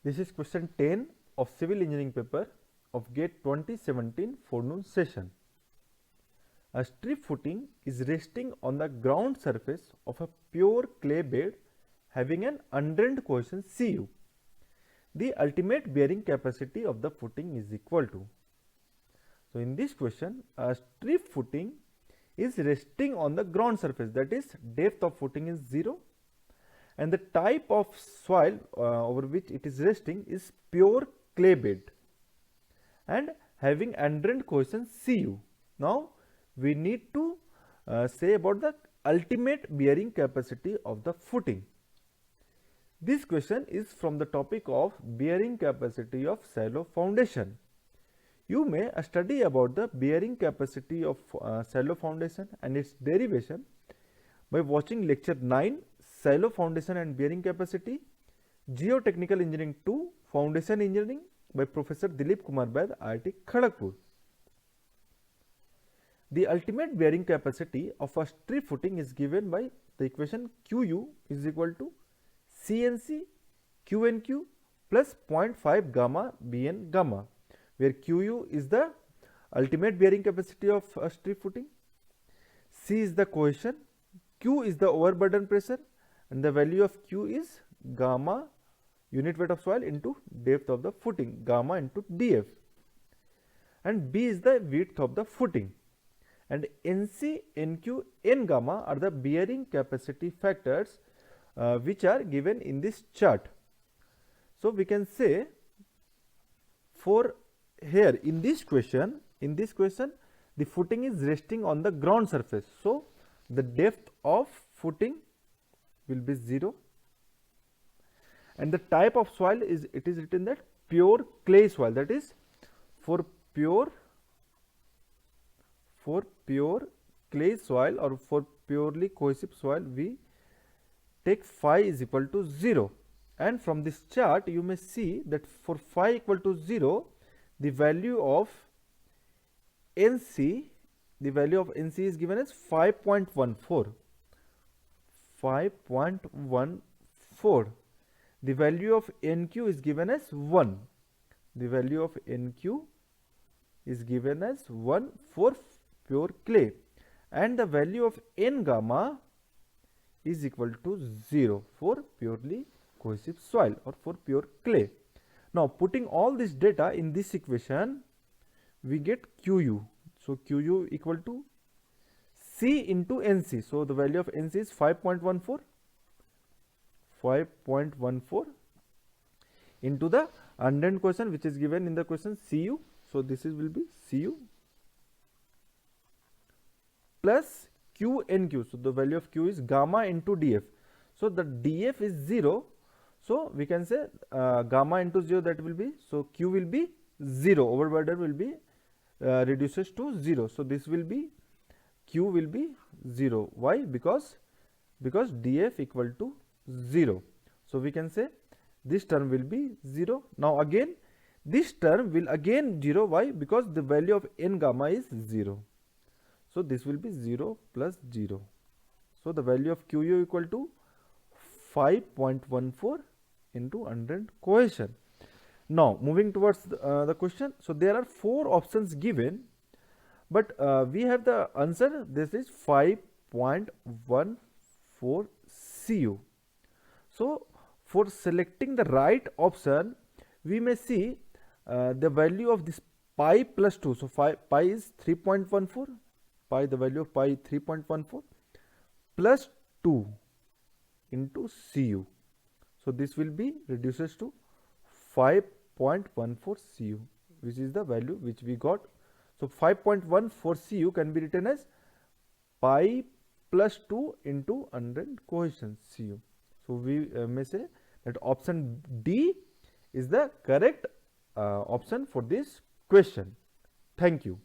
This is question 10 of civil engineering paper of GATE 2017 forenoon session. A strip footing is resting on the ground surface of a pure clay bed having an undrained coefficient Cu. The ultimate bearing capacity of the footing is equal to. So, in this question, a strip footing is resting on the ground surface, that is depth of footing is 0 and the type of soil over which it is resting is pure clay bed and having undrained coefficient Cu. Now, we need to say about the ultimate bearing capacity of the footing. This question is from the topic of bearing capacity of shallow foundation. You may study about the bearing capacity of shallow foundation and its derivation by watching lecture 9, Shallow Foundation and Bearing Capacity, Geotechnical Engineering 2, Foundation Engineering by Professor Dilip Kumar Vaid, IIT Kharagpur. The ultimate bearing capacity of a strip footing is given by the equation Qu is equal to CNC QNQ plus 0.5 gamma Bn gamma, where Qu is the ultimate bearing capacity of a strip footing, C is the cohesion, Q is the overburden pressure and the value of Q is gamma unit weight of soil into depth of the footing, gamma into df, and B is the width of the footing, and NC, NQ, N gamma are the bearing capacity factors which are given in this chart. So, we can say for here in this question the footing is resting on the ground surface. So, the depth of footing will be 0 and the type of soil is, it is written that pure clay soil, that is for pure clay soil or for purely cohesive soil we take phi is equal to 0, and from this chart you may see that for phi equal to 0 the value of NC is given as 5.14. The value of NQ is given as 1. The value of NQ is given as 1 for pure clay, and the value of N gamma is equal to 0 for purely cohesive soil or for pure clay. Now, putting all this data in this equation, we get Qu. So, Qu equal to C into NC. So, the value of NC is 5.14 into the undrained coefficient which is given in the question Cu. So, this will be Cu plus QNQ. So, the value of Q is gamma into df. So, the df is 0. So, we can say gamma into 0, that will be, so Q will be 0, overburden will be reduces to 0. So, this will be Q will be 0. Why? Because df equal to 0. So, we can say this term will be 0. Now, again this term will again 0. Why? Because the value of N gamma is 0. So, this will be 0 plus 0. So, the value of Qu equal to 5.14 into undrained cohesion. Now, moving towards the question. So, there are 4 options given, but we have the answer. This is 5.14 Cu. So, for selecting the right option, we may see the value of this pi plus 2. So, pi is 3.14, pi, the value of pi 3.14 plus 2 into Cu. So, this will be reduces to 5.14 Cu, which is the value which we got. So, 5.14 Cu can be written as pi plus 2 into undrained coefficient Cu. So, we may say that option D is the correct option for this question. Thank you.